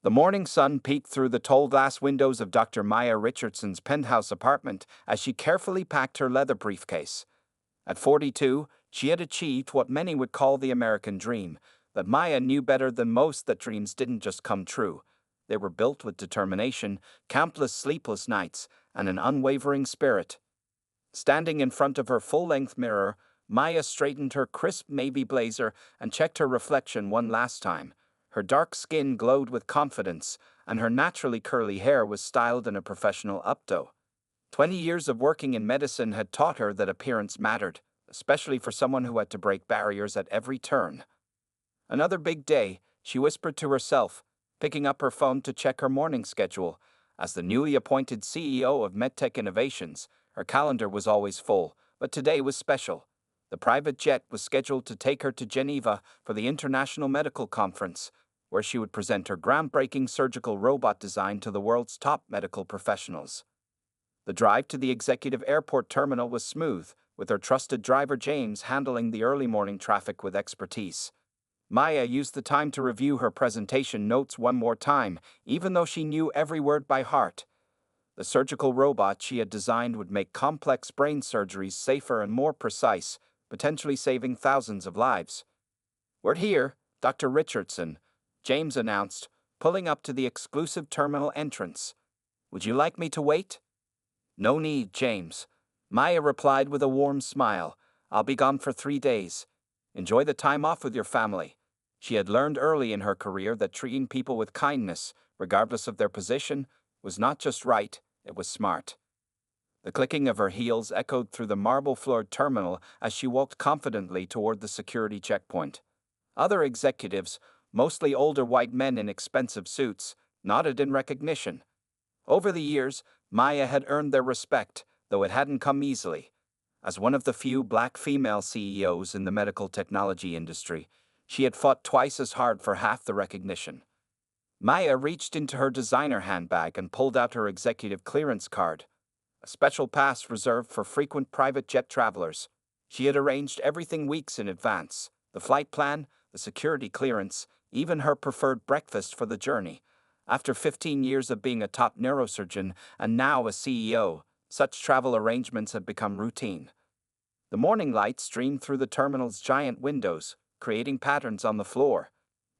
The morning sun peeked through the tall glass windows of Dr. Maya Richardson's penthouse apartment as she carefully packed her leather briefcase. At 42, she had achieved what many would call the American dream, but Maya knew better than most that dreams didn't just come true. They were built with determination, countless sleepless nights, and an unwavering spirit. Standing in front of her full-length mirror, Maya straightened her crisp navy blazer and checked her reflection one last time. Her dark skin glowed with confidence, and her naturally curly hair was styled in a professional updo. 20 years of working in medicine had taught her that appearance mattered, especially for someone who had to break barriers at every turn. Another big day, she whispered to herself, picking up her phone to check her morning schedule. As the newly appointed CEO of MedTech Innovations, her calendar was always full, but today was special. The private jet was scheduled to take her to Geneva for the International Medical Conference, where she would present her groundbreaking surgical robot design to the world's top medical professionals. The drive to the executive airport terminal was smooth, with her trusted driver James handling the early morning traffic with expertise. Maya used the time to review her presentation notes one more time, even though she knew every word by heart. The surgical robot she had designed would make complex brain surgeries safer and more precise, potentially saving thousands of lives. "We're here, Dr. Richardson," James announced, pulling up to the exclusive terminal entrance. "Would you like me to wait?" "No need, James," Maya replied with a warm smile. "I'll be gone for 3 days. Enjoy the time off with your family." She had learned early in her career that treating people with kindness, regardless of their position, was not just right, it was smart. The clicking of her heels echoed through the marble-floored terminal as she walked confidently toward the security checkpoint. Other executives, mostly older white men in expensive suits, nodded in recognition. Over the years, Maya had earned their respect, though it hadn't come easily. As one of the few black female CEOs in the medical technology industry, she had fought twice as hard for half the recognition. Maya reached into her designer handbag and pulled out her executive clearance card, a special pass reserved for frequent private jet travelers. She had arranged everything weeks in advance: the flight plan, the security clearance, even her preferred breakfast for the journey. After 15 years of being a top neurosurgeon and now a CEO, such travel arrangements had become routine. The morning light streamed through the terminal's giant windows, creating patterns on the floor.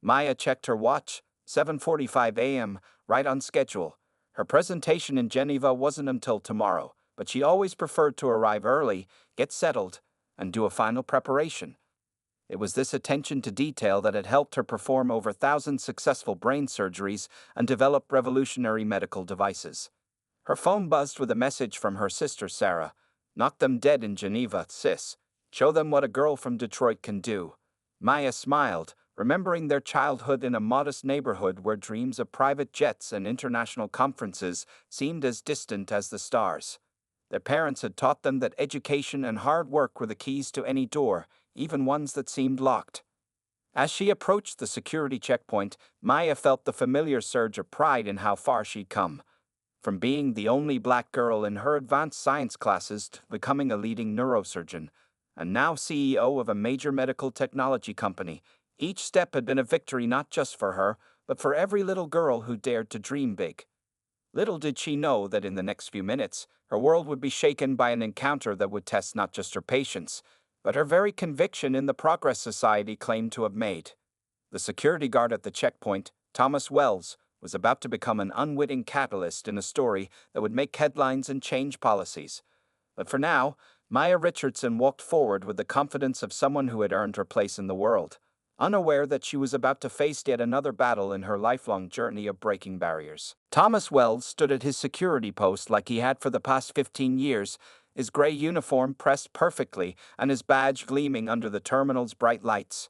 Maya checked her watch, 7:45 a.m., right on schedule. Her presentation in Geneva wasn't until tomorrow, but she always preferred to arrive early, get settled, and do a final preparation. It was this attention to detail that had helped her perform over 1,000 successful brain surgeries and develop revolutionary medical devices. Her phone buzzed with a message from her sister Sarah. "Knock them dead in Geneva, sis. Show them what a girl from Detroit can do." Maya smiled, remembering their childhood in a modest neighborhood where dreams of private jets and international conferences seemed as distant as the stars. Their parents had taught them that education and hard work were the keys to any door, even ones that seemed locked. As she approached the security checkpoint, Maya felt the familiar surge of pride in how far she'd come. From being the only black girl in her advanced science classes to becoming a leading neurosurgeon, and now CEO of a major medical technology company, each step had been a victory not just for her, but for every little girl who dared to dream big. Little did she know that in the next few minutes, her world would be shaken by an encounter that would test not just her patience, but her very conviction in the progress society claimed to have made. The security guard at the checkpoint, Thomas Wells, was about to become an unwitting catalyst in a story that would make headlines and change policies. But for now, Maya Richardson walked forward with the confidence of someone who had earned her place in the world, unaware that she was about to face yet another battle in her lifelong journey of breaking barriers. Thomas Wells stood at his security post like he had for the past 15 years, his gray uniform pressed perfectly and his badge gleaming under the terminal's bright lights.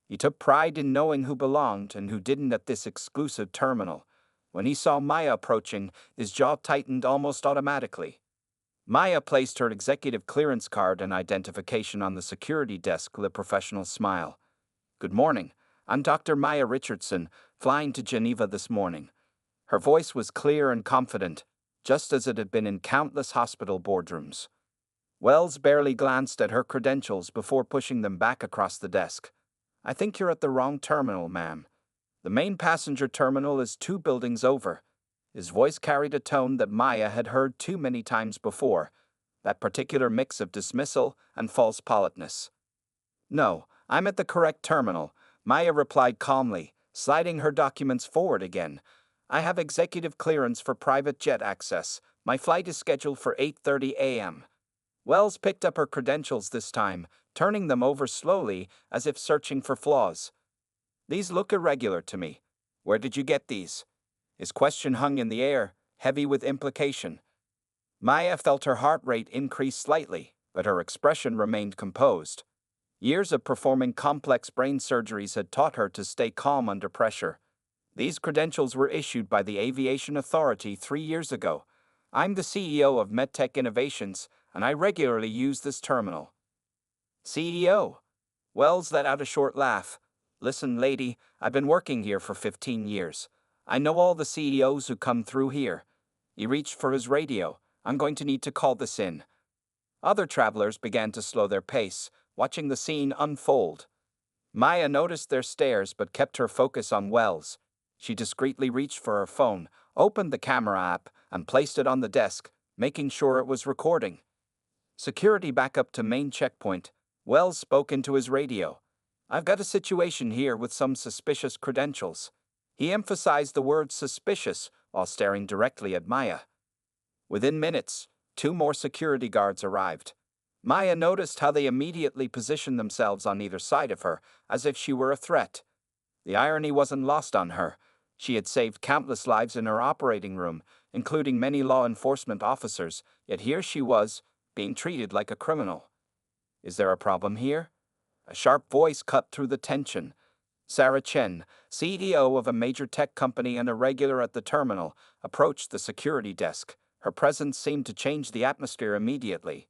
He took pride in knowing who belonged and who didn't at this exclusive terminal. When he saw Maya approaching, his jaw tightened almost automatically. Maya placed her executive clearance card and identification on the security desk with a professional smile. "Good morning. I'm Dr. Maya Richardson, flying to Geneva this morning." Her voice was clear and confident, just as it had been in countless hospital boardrooms. Wells barely glanced at her credentials before pushing them back across the desk. "I think you're at the wrong terminal, ma'am." The main passenger terminal is 2 buildings over. His voice carried a tone that Maya had heard too many times before, that particular mix of dismissal and false politeness. No, I'm at the correct terminal, Maya replied calmly, sliding her documents forward again. I have executive clearance for private jet access. My flight is scheduled for 8:30 a.m. Wells picked up her credentials this time, turning them over slowly as if searching for flaws. These look irregular to me. Where did you get these? His question hung in the air, heavy with implication. Maya felt her heart rate increase slightly, but her expression remained composed. Years of performing complex brain surgeries had taught her to stay calm under pressure. These credentials were issued by the Aviation Authority 3 years ago. I'm the CEO of MedTech Innovations, and I regularly use this terminal. CEO? Wells let out a short laugh. Listen, lady, I've been working here for 15 years. I know all the CEOs who come through here. He reached for his radio. I'm going to need to call this in. Other travelers began to slow their pace, watching the scene unfold. Maya noticed their stares but kept her focus on Wells. She discreetly reached for her phone, opened the camera app, and placed it on the desk, making sure it was recording. Security backup to main checkpoint. Wells spoke into his radio. I've got a situation here with some suspicious credentials. He emphasized the word suspicious while staring directly at Maya. Within minutes, 2 more security guards arrived. Maya noticed how they immediately positioned themselves on either side of her, as if she were a threat. The irony wasn't lost on her. She had saved countless lives in her operating room, including many law enforcement officers, yet here she was, being treated like a criminal. Is there a problem here? A sharp voice cut through the tension. Sarah Chen, CEO of a major tech company and a regular at the terminal, approached the security desk. Her presence seemed to change the atmosphere immediately.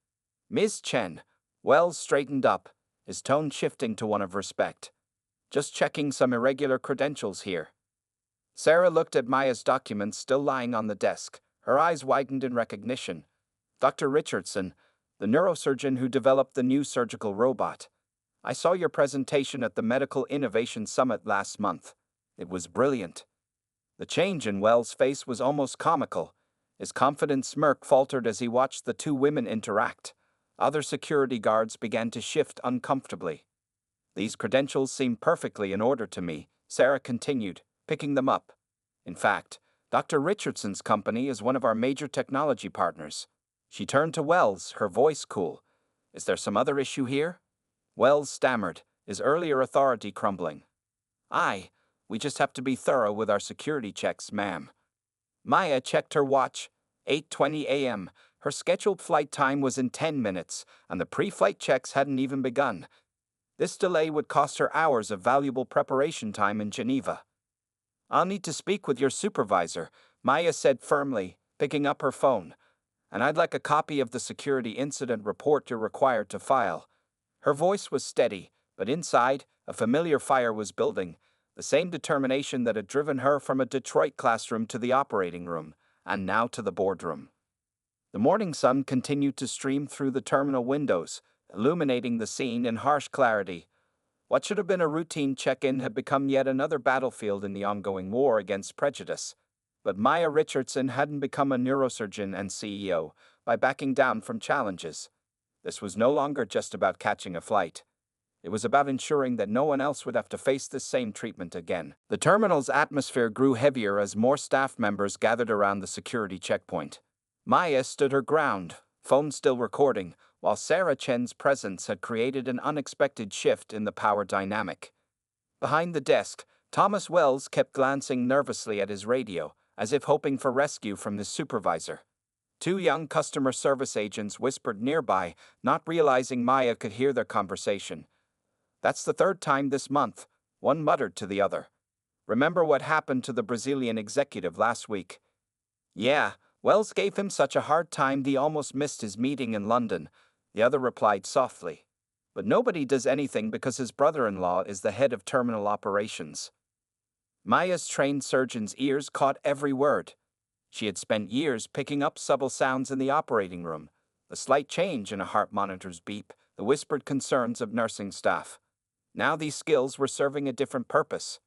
Ms. Chen. Wells straightened up, his tone shifting to one of respect. Just checking some irregular credentials here. Sarah looked at Maya's documents still lying on the desk. Her eyes widened in recognition. Dr. Richardson, the neurosurgeon who developed the new surgical robot. I saw your presentation at the Medical Innovation Summit last month. It was brilliant. The change in Wells' face was almost comical. His confident smirk faltered as he watched the 2 women interact. Other security guards began to shift uncomfortably. These credentials seem perfectly in order to me, Sarah continued, picking them up. In fact, Dr. Richardson's company is one of our major technology partners. She turned to Wells, her voice cool. Is there some other issue here? Wells stammered, his earlier authority crumbling. We just have to be thorough with our security checks, ma'am. Maya checked her watch. 8:20 a.m. Her scheduled flight time was in 10 minutes, and the pre-flight checks hadn't even begun. This delay would cost her hours of valuable preparation time in Geneva. I'll need to speak with your supervisor, Maya said firmly, picking up her phone. And I'd like a copy of the security incident report you're required to file. Her voice was steady, but inside, a familiar fire was building, the same determination that had driven her from a Detroit classroom to the operating room, and now to the boardroom. The morning sun continued to stream through the terminal windows, illuminating the scene in harsh clarity. What should have been a routine check-in had become yet another battlefield in the ongoing war against prejudice. But Maya Richardson hadn't become a neurosurgeon and CEO by backing down from challenges. This was no longer just about catching a flight. It was about ensuring that no one else would have to face this same treatment again. The terminal's atmosphere grew heavier as more staff members gathered around the security checkpoint. Maya stood her ground, phone still recording, while Sarah Chen's presence had created an unexpected shift in the power dynamic. Behind the desk, Thomas Wells kept glancing nervously at his radio, as if hoping for rescue from his supervisor. 2 young customer service agents whispered nearby, not realizing Maya could hear their conversation. That's the 3rd time this month, one muttered to the other. Remember what happened to the Brazilian executive last week? Yeah, Wells gave him such a hard time he almost missed his meeting in London, the other replied softly. But nobody does anything because his brother-in-law is the head of terminal operations. Maya's trained surgeon's ears caught every word. She had spent years picking up subtle sounds in the operating room, the slight change in a heart monitor's beep, the whispered concerns of nursing staff. Now these skills were serving a different purpose.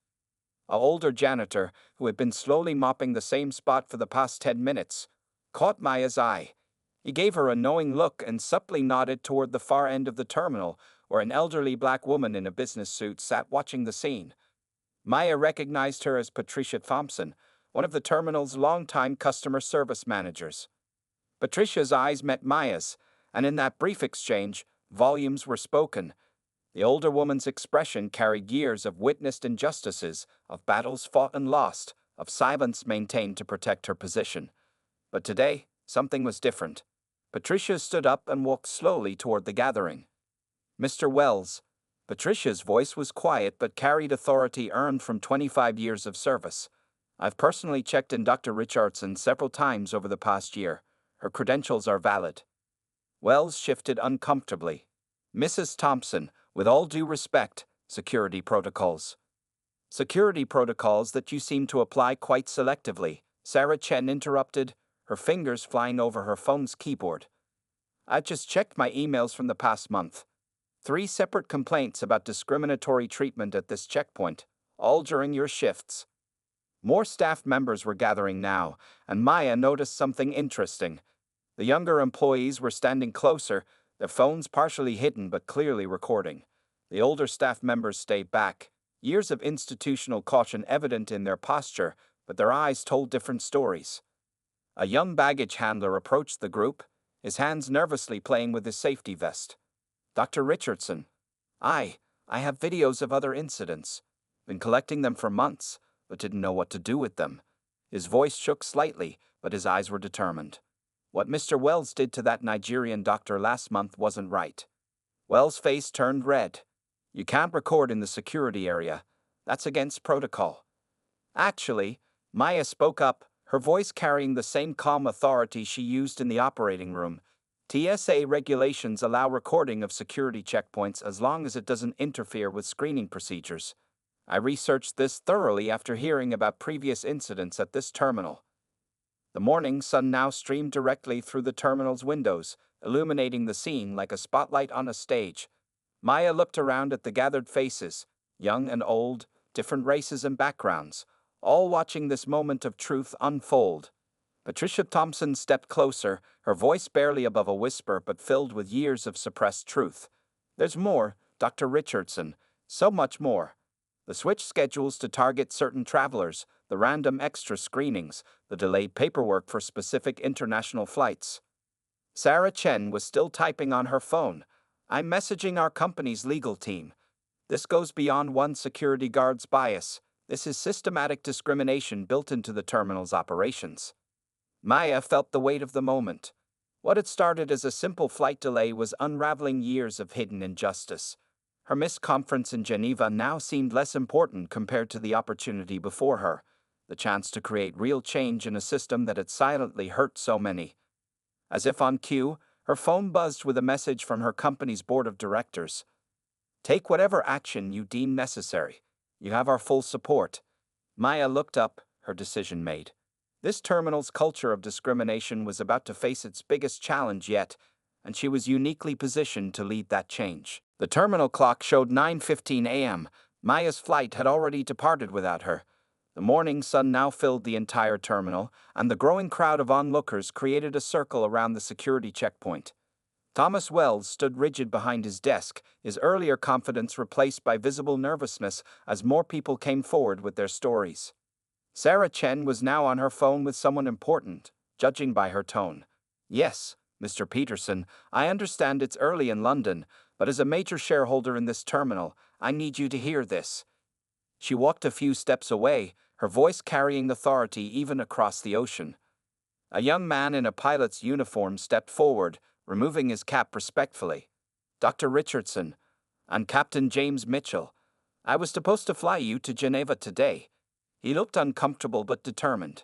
an older janitor who had been slowly mopping the same spot for the past 10 minutes, caught Maya's eye. He gave her a knowing look and subtly nodded toward the far end of the terminal, where an elderly black woman in a business suit sat watching the scene. Maya recognized her as Patricia Thompson, one of the terminal's longtime customer service managers. Patricia's eyes met Maya's, and in that brief exchange, volumes were spoken. The older woman's expression carried years of witnessed injustices, of battles fought and lost, of silence maintained to protect her position. But today, something was different. Patricia stood up and walked slowly toward the gathering. "Mr. Wells." Patricia's voice was quiet but carried authority earned from 25 years of service. "I've personally checked in Dr. Richardson several times over the past year. Her credentials are valid." Wells shifted uncomfortably. "Mrs. Thompson, with all due respect, security protocols." "Security protocols that you seem to apply quite selectively," Sarah Chen interrupted, her fingers flying over her phone's keyboard. "I just checked my emails from the past month. 3 separate complaints about discriminatory treatment at this checkpoint, all during your shifts." More staff members were gathering now, and Maya noticed something interesting. The younger employees were standing closer, their phones partially hidden but clearly recording. The older staff members stayed back, years of institutional caution evident in their posture, but their eyes told different stories. A young baggage handler approached the group, his hands nervously playing with his safety vest. "Dr. Richardson." I have videos of other incidents. Been collecting them for months, but didn't know what to do with them." His voice shook slightly, but his eyes were determined. "What Mr. Wells did to that Nigerian doctor last month wasn't right." Wells' face turned red. "You can't record in the security area. That's against protocol." "Actually," Maya spoke up, her voice carrying the same calm authority she used in the operating room, "TSA regulations allow recording of security checkpoints as long as it doesn't interfere with screening procedures. I researched this thoroughly after hearing about previous incidents at this terminal." The morning sun now streamed directly through the terminal's windows, illuminating the scene like a spotlight on a stage. Maya looked around at the gathered faces, young and old, different races and backgrounds, all watching this moment of truth unfold. Patricia Thompson stepped closer, her voice barely above a whisper but filled with years of suppressed truth. "There's more, Dr. Richardson, so much more. The switch schedules to target certain travelers, the random extra screenings, the delayed paperwork for specific international flights." Sarah Chen was still typing on her phone. "I'm messaging our company's legal team. This goes beyond one security guard's bias. This is systematic discrimination built into the terminal's operations." Maya felt the weight of the moment. What had started as a simple flight delay was unraveling years of hidden injustice. Her missed conference in Geneva now seemed less important compared to the opportunity before her, the chance to create real change in a system that had silently hurt so many. As if on cue, her phone buzzed with a message from her company's board of directors. "Take whatever action you deem necessary. You have our full support." Maya looked up, her decision made. This terminal's culture of discrimination was about to face its biggest challenge yet, and she was uniquely positioned to lead that change. The terminal clock showed 9:15 a.m. Maya's flight had already departed without her. The morning sun now filled the entire terminal, and the growing crowd of onlookers created a circle around the security checkpoint. Thomas Wells stood rigid behind his desk, his earlier confidence replaced by visible nervousness as more people came forward with their stories. Sarah Chen was now on her phone with someone important, judging by her tone. "Yes, Mr. Peterson, I understand it's early in London, but as a major shareholder in this terminal, I need you to hear this." She walked a few steps away, her voice carrying authority even across the ocean. A young man in a pilot's uniform stepped forward, removing his cap respectfully. "Dr. Richardson, I'm Captain James Mitchell. I was supposed to fly you to Geneva today." He looked uncomfortable but determined.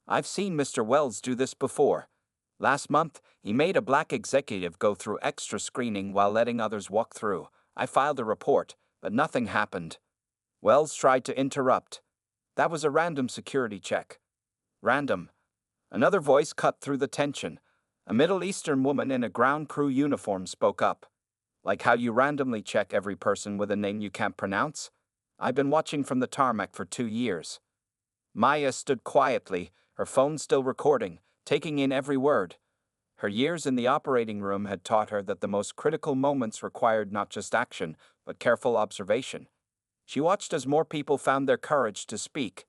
"I've seen Mr. Wells do this before. Last month, he made a black executive go through extra screening while letting others walk through. I filed a report, but nothing happened." Wells tried to interrupt. "That was a random security check." "Random?" Another voice cut through the tension. A Middle Eastern woman in a ground crew uniform spoke up. "Like how you randomly check every person with a name you can't pronounce?" I've been watching from the tarmac for 2 years. Maya stood quietly, her phone still recording, taking in every word. Her years in the operating room had taught her that the most critical moments required not just action, but careful observation. She watched as more people found their courage to speak.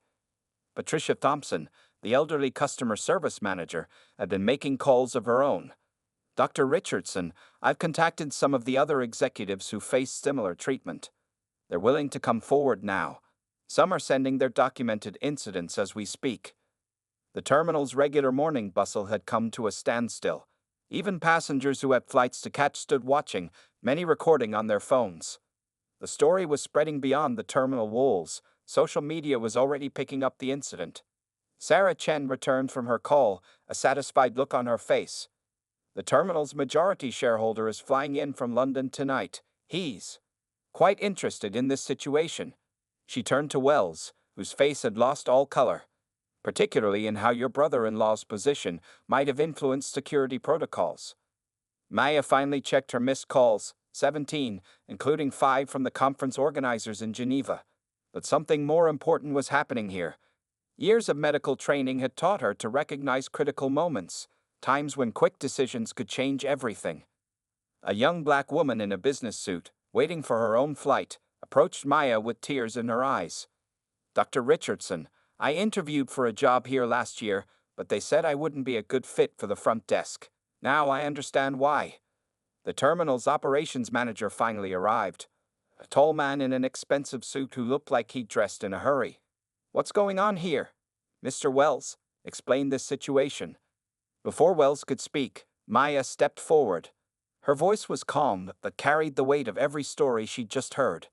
Patricia Thompson, the elderly customer service manager, had been making calls of her own. Dr. Richardson, I've contacted some of the other executives who faced similar treatment. They're willing to come forward now. Some are sending their documented incidents as we speak. The terminal's regular morning bustle had come to a standstill. Even passengers who had flights to catch stood watching, many recording on their phones. The story was spreading beyond the terminal walls. Social media was already picking up the incident. Sarah Chen returned from her call, a satisfied look on her face. The terminal's majority shareholder is flying in from London tonight. He's quite interested in this situation. She turned to Wells, whose face had lost all color, particularly in how your brother-in-law's position might have influenced security protocols. Maya finally checked her missed calls, 17, including 5 from the conference organizers in Geneva. But something more important was happening here. Years of medical training had taught her to recognize critical moments, times when quick decisions could change everything. A young black woman in a business suit, waiting for her own flight, approached Maya with tears in her eyes. Dr. Richardson, I interviewed for a job here last year, but they said I wouldn't be a good fit for the front desk. Now I understand why. The terminal's operations manager finally arrived. A tall man in an expensive suit who looked like he'd dressed in a hurry. What's going on here? Mr. Wells, explain this situation. Before Wells could speak, Maya stepped forward. Her voice was calm, but carried the weight of every story she'd just heard.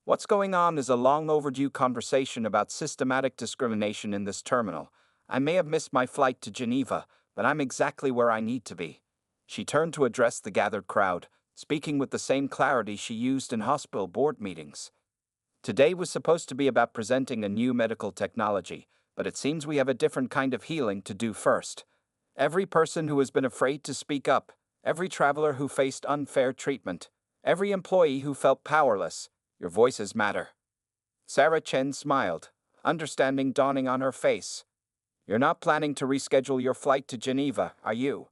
What's going on is a long overdue conversation about systematic discrimination in this terminal. I may have missed my flight to Geneva, but I'm exactly where I need to be. She turned to address the gathered crowd, speaking with the same clarity she used in hospital board meetings. Today was supposed to be about presenting a new medical technology, but it seems we have a different kind of healing to do first. Every person who has been afraid to speak up, every traveler who faced unfair treatment, every employee who felt powerless, your voices matter. Sarah Chen smiled, understanding dawning on her face. You're not planning to reschedule your flight to Geneva, are you?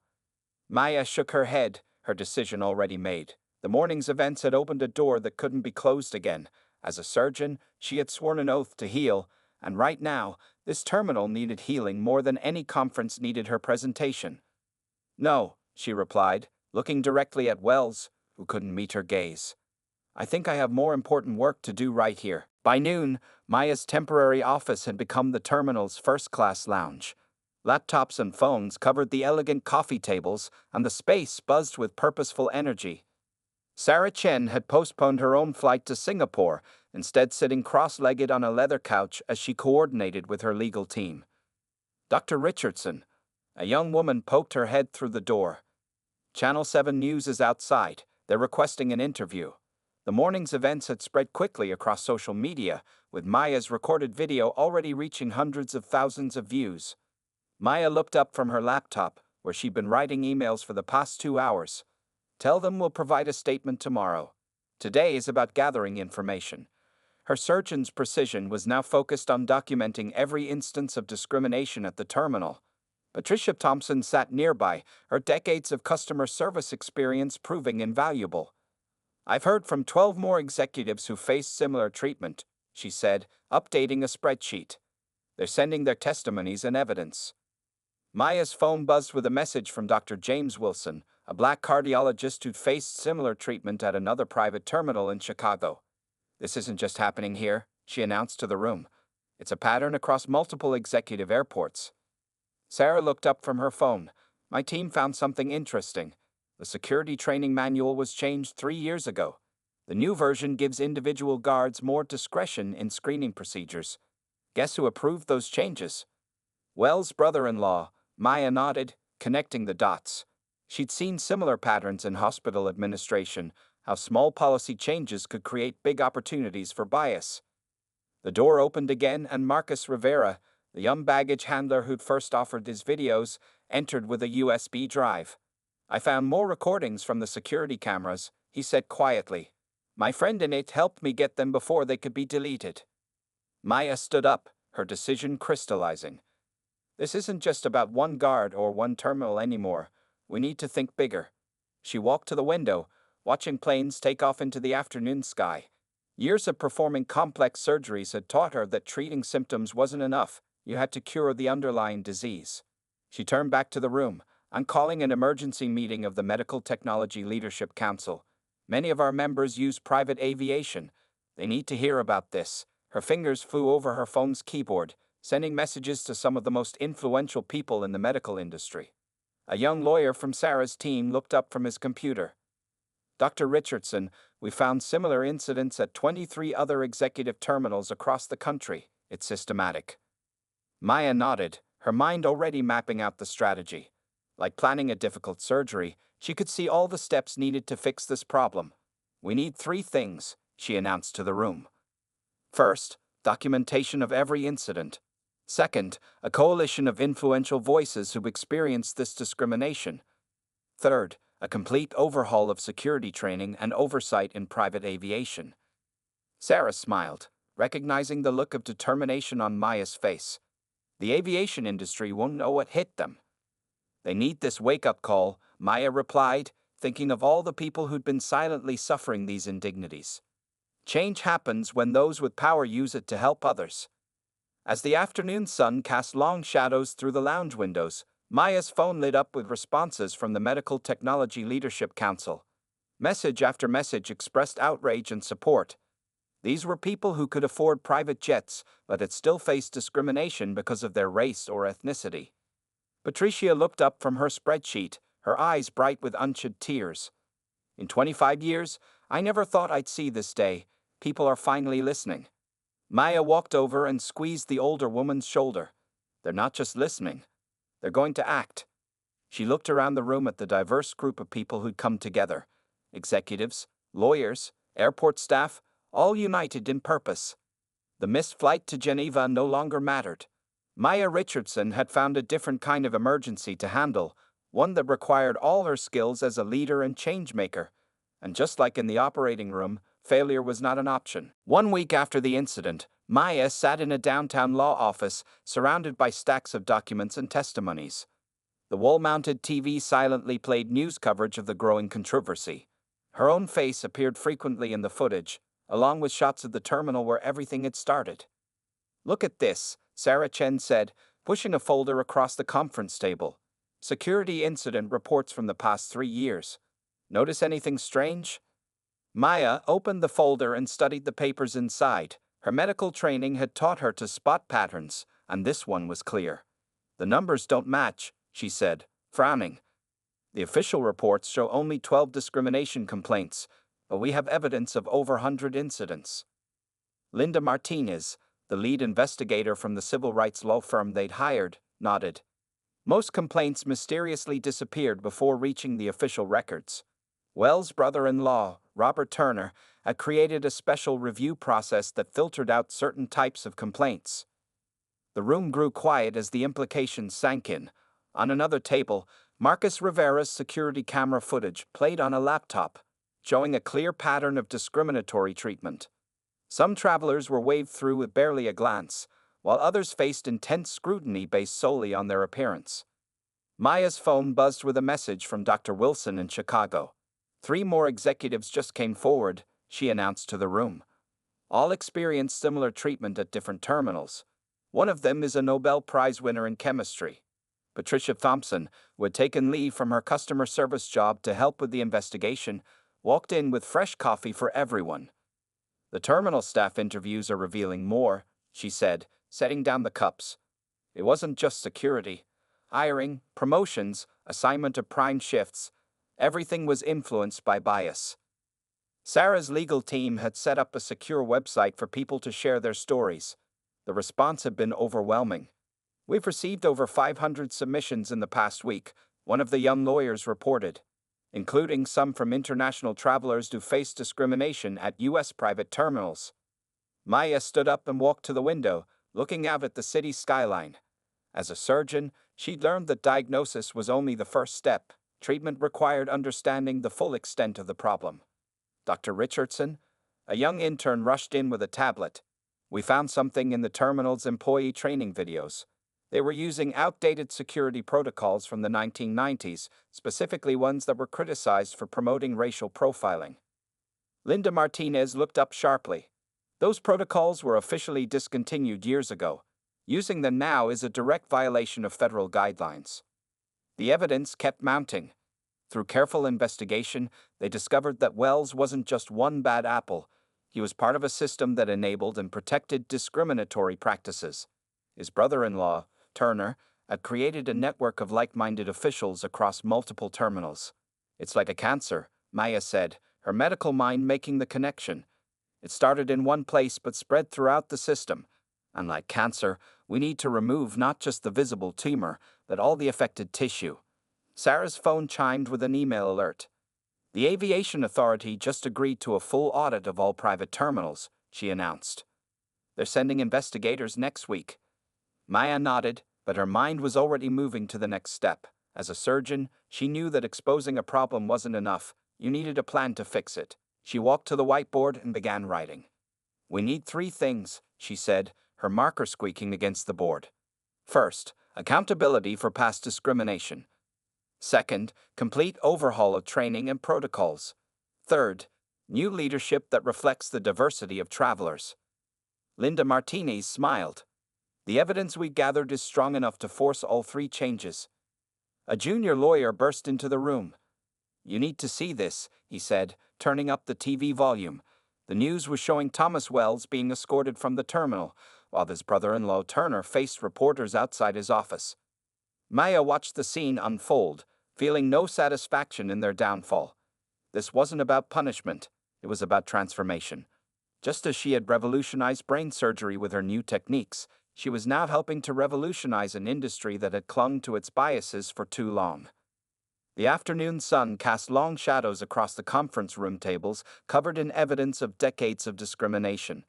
Maya shook her head, her decision already made. The morning's events had opened a door that couldn't be closed again. As a surgeon, she had sworn an oath to heal, and right now, this terminal needed healing more than any conference needed her presentation. No, she replied, looking directly at Wells, who couldn't meet her gaze. I think I have more important work to do right here. By noon, Maya's temporary office had become the terminal's first-class lounge. Laptops and phones covered the elegant coffee tables, and the space buzzed with purposeful energy. Sarah Chen had postponed her own flight to Singapore, instead sitting cross-legged on a leather couch as she coordinated with her legal team. Dr. Richardson, a young woman poked her head through the door. Channel 7 News is outside. They're requesting an interview. The morning's events had spread quickly across social media, with Maya's recorded video already reaching hundreds of thousands of views. Maya looked up from her laptop, where she'd been writing emails for the past 2 hours. Tell them we'll provide a statement tomorrow. Today is about gathering information. Her surgeon's precision was now focused on documenting every instance of discrimination at the terminal. Patricia Thompson sat nearby, her decades of customer service experience proving invaluable. I've heard from 12 more executives who faced similar treatment, she said, updating a spreadsheet. They're sending their testimonies and evidence. Maya's phone buzzed with a message from Dr. James Wilson, a black cardiologist who'd faced similar treatment at another private terminal in Chicago. This isn't just happening here, she announced to the room. It's a pattern across multiple executive airports. Sarah looked up from her phone. My team found something interesting. The security training manual was changed 3 years ago. The new version gives individual guards more discretion in screening procedures. Guess who approved those changes? Wells' brother-in-law. Maya nodded, connecting the dots. She'd seen similar patterns in hospital administration, how small policy changes could create big opportunities for bias. The door opened again and Marcus Rivera, the young baggage handler who'd first offered his videos, entered with a USB drive. I found more recordings from the security cameras, he said quietly. My friend in it helped me get them before they could be deleted. Maya stood up, her decision crystallizing. This isn't just about one guard or one terminal anymore. We need to think bigger. She walked to the window, watching planes take off into the afternoon sky. Years of performing complex surgeries had taught her that treating symptoms wasn't enough. You had to cure the underlying disease. She turned back to the room. I'm calling an emergency meeting of the Medical Technology Leadership Council. Many of our members use private aviation. They need to hear about this. Her fingers flew over her phone's keyboard, sending messages to some of the most influential people in the medical industry. A young lawyer from Sarah's team looked up from his computer. Dr. Richardson, we found similar incidents at 23 other executive terminals across the country. It's systematic. Maya nodded, her mind already mapping out the strategy. Like planning a difficult surgery, she could see all the steps needed to fix this problem. We need 3 things, she announced to the room. First, documentation of every incident. Second, a coalition of influential voices who've experienced this discrimination. Third, a complete overhaul of security training and oversight in private aviation. Sarah smiled, recognizing the look of determination on Maya's face. The aviation industry won't know what hit them. They need this wake-up call, Maya replied, thinking of all the people who'd been silently suffering these indignities. Change happens when those with power use it to help others. As the afternoon sun cast long shadows through the lounge windows, Maya's phone lit up with responses from the Medical Technology Leadership Council. Message after message expressed outrage and support. These were people who could afford private jets, but had still faced discrimination because of their race or ethnicity. Patricia looked up from her spreadsheet, her eyes bright with unshed tears. In 25 years, I never thought I'd see this day. People are finally listening. Maya walked over and squeezed the older woman's shoulder. They're not just listening. They're going to act. She looked around the room at the diverse group of people who'd come together. Executives, lawyers, airport staff, all united in purpose. The missed flight to Geneva no longer mattered. Maya Richardson had found a different kind of emergency to handle, one that required all her skills as a leader and changemaker. And just like in the operating room, failure was not an option. 1 week after the incident, Maya sat in a downtown law office, surrounded by stacks of documents and testimonies. The wall-mounted TV silently played news coverage of the growing controversy. Her own face appeared frequently in the footage, along with shots of the terminal where everything had started. Look at this, Sarah Chen said, pushing a folder across the conference table. Security incident reports from the past 3 years. Notice anything strange? Maya opened the folder and studied the papers inside. Her medical training had taught her to spot patterns, and this one was clear. The numbers don't match, she said, frowning. The official reports show only 12 discrimination complaints, but we have evidence of over 100 incidents. Linda Martinez, the lead investigator from the civil rights law firm they'd hired, nodded. Most complaints mysteriously disappeared before reaching the official records. Wells' brother-in-law, Robert Turner, had created a special review process that filtered out certain types of complaints. The room grew quiet as the implications sank in. On another table, Marcus Rivera's security camera footage played on a laptop, showing a clear pattern of discriminatory treatment. Some travelers were waved through with barely a glance, while others faced intense scrutiny based solely on their appearance. Maya's phone buzzed with a message from Dr. Wilson in Chicago. 3 more executives just came forward, she announced to the room. All experienced similar treatment at different terminals. One of them is a Nobel Prize winner in chemistry. Patricia Thompson, who had taken leave from her customer service job to help with the investigation, walked in with fresh coffee for everyone. The terminal staff interviews are revealing more, she said, setting down the cups. It wasn't just security. Hiring, promotions, assignment of prime shifts, everything was influenced by bias. Sarah's legal team had set up a secure website for people to share their stories. The response had been overwhelming. We've received over 500 submissions in the past week, one of the young lawyers reported, including some from international travelers who faced discrimination at U.S. private terminals. Maya stood up and walked to the window, looking out at the city skyline. As a surgeon, she'd learned that diagnosis was only the first step. Treatment required understanding the full extent of the problem. Dr. Richardson, A young intern rushed in with a tablet. We found something in the terminal's employee training videos. They were using outdated security protocols from the 1990s, specifically ones that were criticized for promoting racial profiling. Linda Martinez looked up sharply. Those protocols were officially discontinued years ago. Using them now is a direct violation of federal guidelines. The evidence kept mounting. Through careful investigation, they discovered that Wells wasn't just one bad apple. He was part of a system that enabled and protected discriminatory practices. His brother-in-law, Turner, had created a network of like-minded officials across multiple terminals. It's like a cancer, Maya said, her medical mind making the connection. It started in one place but spread throughout the system. And like cancer, we need to remove not just the visible tumor, but all the affected tissue. Sarah's phone chimed with an email alert. The Aviation Authority just agreed to a full audit of all private terminals, she announced. They're sending investigators next week. Maya nodded, but her mind was already moving to the next step. As a surgeon, she knew that exposing a problem wasn't enough. You needed a plan to fix it. She walked to the whiteboard and began writing. We need 3 things, she said, her marker squeaking against the board. First, accountability for past discrimination. Second, complete overhaul of training and protocols. Third, new leadership that reflects the diversity of travelers. Linda Martinez smiled. The evidence we gathered is strong enough to force all 3 changes. A junior lawyer burst into the room. You need to see this, he said, turning up the TV volume. The news was showing Thomas Wells being escorted from the terminal, while his brother-in-law Turner faced reporters outside his office. Maya watched the scene unfold, feeling no satisfaction in their downfall. This wasn't about punishment, it was about transformation. Just as she had revolutionized brain surgery with her new techniques, she was now helping to revolutionize an industry that had clung to its biases for too long. The afternoon sun cast long shadows across the conference room tables, covered in evidence of decades of discrimination.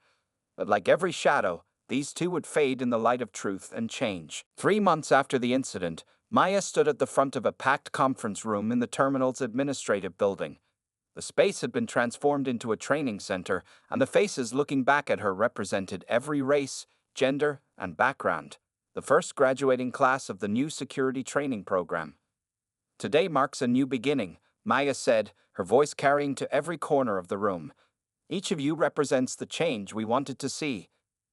But like every shadow, these too would fade in the light of truth and change. 3 months after the incident, Maya stood at the front of a packed conference room in the terminal's administrative building. The space had been transformed into a training center, and the faces looking back at her represented every race, gender, and background. The first graduating class of the new security training program. Today marks a new beginning, Maya said, her voice carrying to every corner of the room. Each of you represents the change we wanted to see.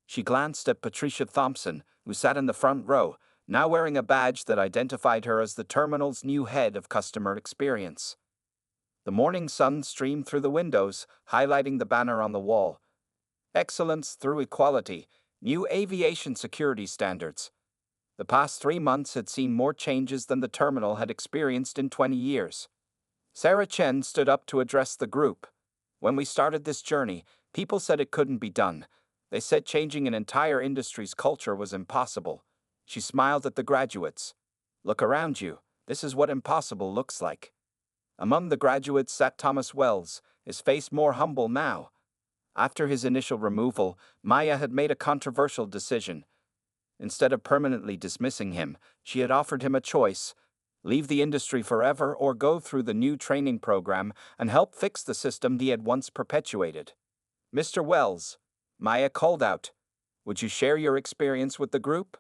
She glanced at Patricia Thompson, who sat in the front row, now wearing a badge that identified her as the terminal's new head of customer experience. The morning sun streamed through the windows, highlighting the banner on the wall. Excellence through equality, new aviation security standards. The past 3 months had seen more changes than the terminal had experienced in 20 years. Sarah Chen stood up to address the group. When we started this journey, people said it couldn't be done. They said changing an entire industry's culture was impossible. She smiled at the graduates. Look around you. This is what impossible looks like. Among the graduates sat Thomas Wells, his face more humble now. After his initial removal, Maya had made a controversial decision. Instead of permanently dismissing him, she had offered him a choice: leave the industry forever or go through the new training program and help fix the system he had once perpetuated. Mr. Wells, Maya called out, would you share your experience with the group?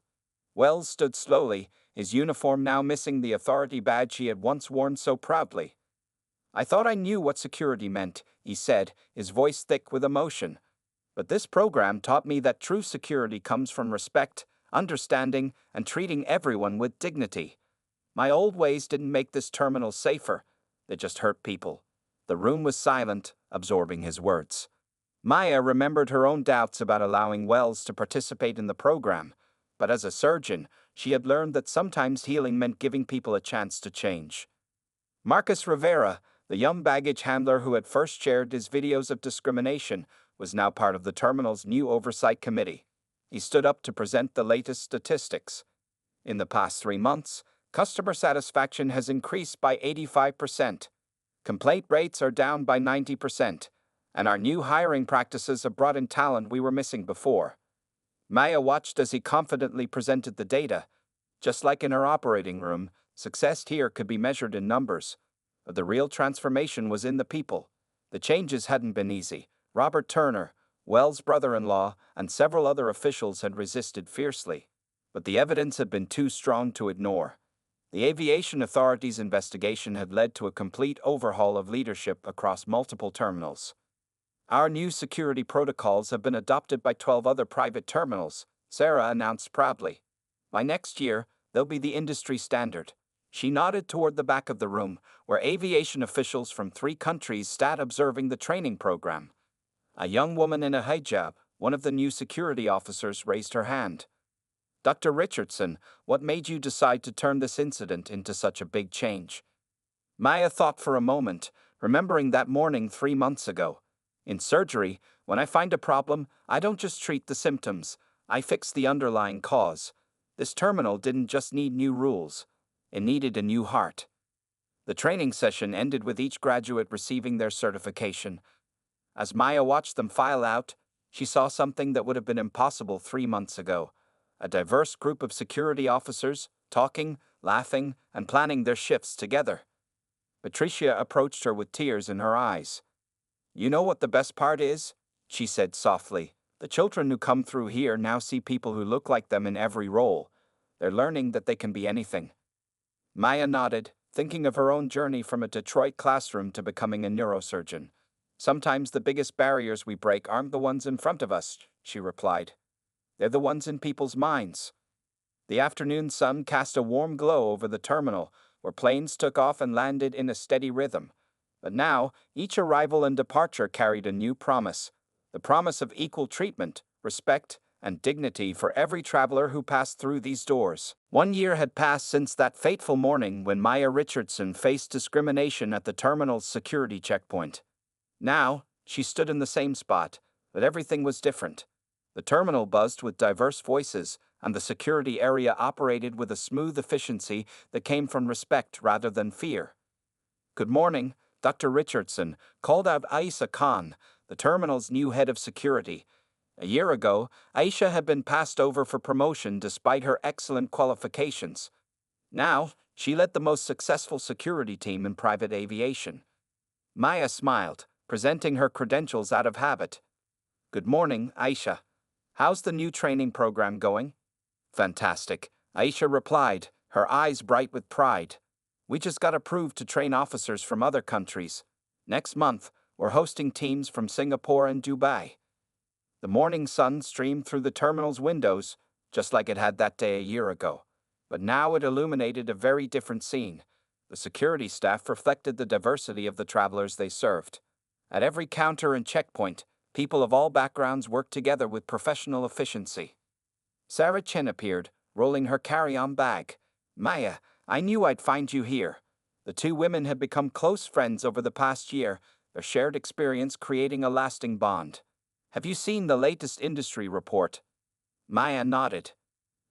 Wells stood slowly, his uniform now missing the authority badge he had once worn so proudly. I thought I knew what security meant, he said, his voice thick with emotion. But this program taught me that true security comes from respect, understanding, and treating everyone with dignity. My old ways didn't make this terminal safer, they just hurt people. The room was silent, absorbing his words. Maya remembered her own doubts about allowing Wells to participate in the program, but as a surgeon, she had learned that sometimes healing meant giving people a chance to change. Marcus Rivera, the young baggage handler who had first shared his videos of discrimination, was now part of the terminal's new oversight committee. He stood up to present the latest statistics. In the past 3 months, customer satisfaction has increased by 85%. Complaint rates are down by 90%, and our new hiring practices have brought in talent we were missing before. Maya watched as he confidently presented the data. Just like in her operating room, success here could be measured in numbers. But the real transformation was in the people. The changes hadn't been easy. Robert Turner, Wells' brother-in-law, and several other officials had resisted fiercely, but the evidence had been too strong to ignore. The Aviation Authority's investigation had led to a complete overhaul of leadership across multiple terminals. Our new security protocols have been adopted by 12 other private terminals, Sarah announced proudly. By next year, they'll be the industry standard. She nodded toward the back of the room, where aviation officials from 3 countries sat observing the training program. A young woman in a hijab, one of the new security officers, raised her hand. Dr. Richardson, what made you decide to turn this incident into such a big change? Maya thought for a moment, remembering that morning 3 months ago. In surgery, when I find a problem, I don't just treat the symptoms, I fix the underlying cause. This terminal didn't just need new rules, it needed a new heart. The training session ended with each graduate receiving their certification. As Maya watched them file out, she saw something that would have been impossible 3 months ago. A diverse group of security officers, talking, laughing, and planning their shifts together. Patricia approached her with tears in her eyes. You know what the best part is? She said softly. The children who come through here now see people who look like them in every role. They're learning that they can be anything. Maya nodded, thinking of her own journey from a Detroit classroom to becoming a neurosurgeon. Sometimes the biggest barriers we break aren't the ones in front of us, she replied. They're the ones in people's minds. The afternoon sun cast a warm glow over the terminal, where planes took off and landed in a steady rhythm. But now, each arrival and departure carried a new promise. The promise of equal treatment, respect, and dignity for every traveler who passed through these doors. 1 year had passed since that fateful morning when Maya Richardson faced discrimination at the terminal's security checkpoint. Now, she stood in the same spot, but everything was different. The terminal buzzed with diverse voices, and the security area operated with a smooth efficiency that came from respect rather than fear. Good morning, Dr. Richardson, called out Aisha Khan, the terminal's new head of security. A year ago, Aisha had been passed over for promotion despite her excellent qualifications. Now, she led the most successful security team in private aviation. Maya smiled, presenting her credentials out of habit. Good morning, Aisha. How's the new training program going? Fantastic, Aisha replied, her eyes bright with pride. We just got approved to train officers from other countries. Next month, we're hosting teams from Singapore and Dubai. The morning sun streamed through the terminal's windows, just like it had that day a year ago. But now it illuminated a very different scene. The security staff reflected the diversity of the travelers they served. At every counter and checkpoint, people of all backgrounds worked together with professional efficiency. Sarah Chen appeared, rolling her carry-on bag. Maya, I knew I'd find you here. The 2 women had become close friends over the past year, their shared experience creating a lasting bond. Have you seen the latest industry report? Maya nodded.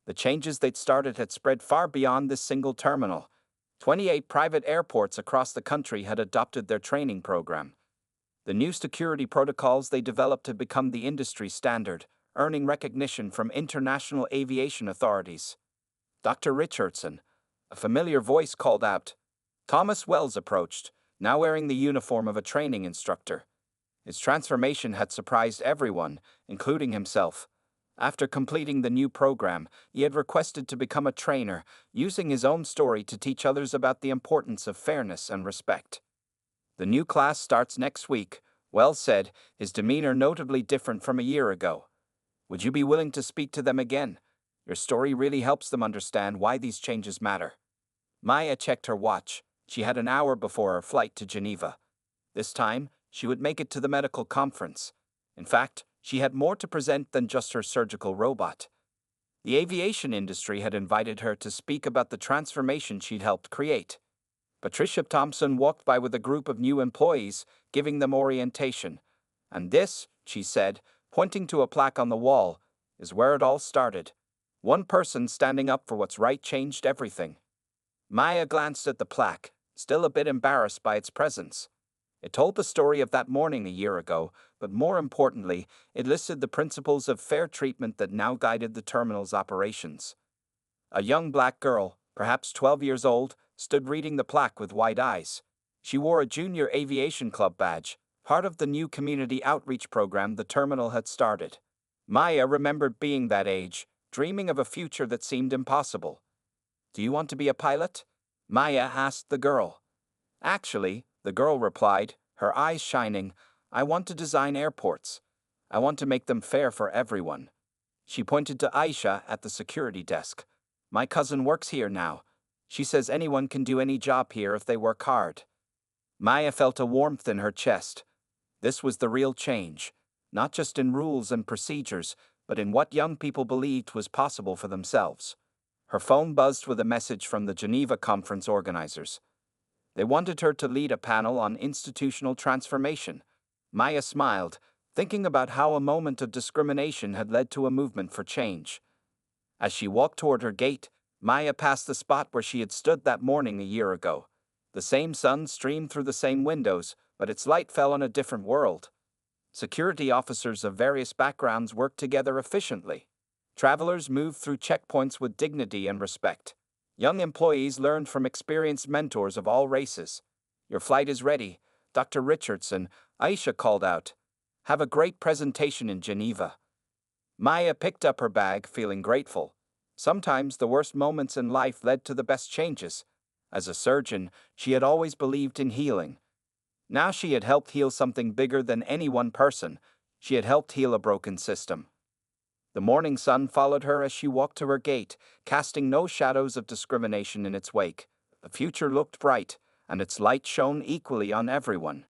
The changes they'd started had spread far beyond this single terminal. 28 private airports across the country had adopted their training program. The new security protocols they developed had become the industry standard, earning recognition from international aviation authorities. Dr. Richardson, a familiar voice called out. Thomas Wells approached, now wearing the uniform of a training instructor. His transformation had surprised everyone, including himself. After completing the new program, he had requested to become a trainer, using his own story to teach others about the importance of fairness and respect. The new class starts next week, Wells said, his demeanor notably different from a year ago. Would you be willing to speak to them again? Your story really helps them understand why these changes matter. Maya checked her watch. She had an hour before her flight to Geneva. This time, she would make it to the medical conference. In fact, she had more to present than just her surgical robot. The aviation industry had invited her to speak about the transformation she'd helped create. Patricia Thompson walked by with a group of new employees, giving them orientation. And this, she said, pointing to a plaque on the wall, is where it all started. One person standing up for what's right changed everything. Maya glanced at the plaque, still a bit embarrassed by its presence. It told the story of that morning a year ago, but more importantly, it listed the principles of fair treatment that now guided the terminal's operations. A young black girl, perhaps 12 years old, stood reading the plaque with wide eyes. She wore a junior aviation club badge, part of the new community outreach program the terminal had started. Maya remembered being that age, dreaming of a future that seemed impossible. Do you want to be a pilot? Maya asked the girl. Actually, the girl replied, her eyes shining, I want to design airports. I want to make them fair for everyone. She pointed to Aisha at the security desk. My cousin works here now. She says anyone can do any job here if they work hard. Maya felt a warmth in her chest. This was the real change, not just in rules and procedures, but in what young people believed was possible for themselves. Her phone buzzed with a message from the Geneva conference organizers. They wanted her to lead a panel on institutional transformation. Maya smiled, thinking about how a moment of discrimination had led to a movement for change. As she walked toward her gate, Maya passed the spot where she had stood that morning a year ago. The same sun streamed through the same windows, but its light fell on a different world. Security officers of various backgrounds worked together efficiently. Travelers moved through checkpoints with dignity and respect. Young employees learned from experienced mentors of all races. Your flight is ready, Dr. Richardson, Aisha called out. Have a great presentation in Geneva. Maya picked up her bag, feeling grateful. Sometimes the worst moments in life led to the best changes. As a surgeon, she had always believed in healing. Now she had helped heal something bigger than any one person. She had helped heal a broken system. The morning sun followed her as she walked to her gate, casting no shadows of discrimination in its wake. The future looked bright, and its light shone equally on everyone.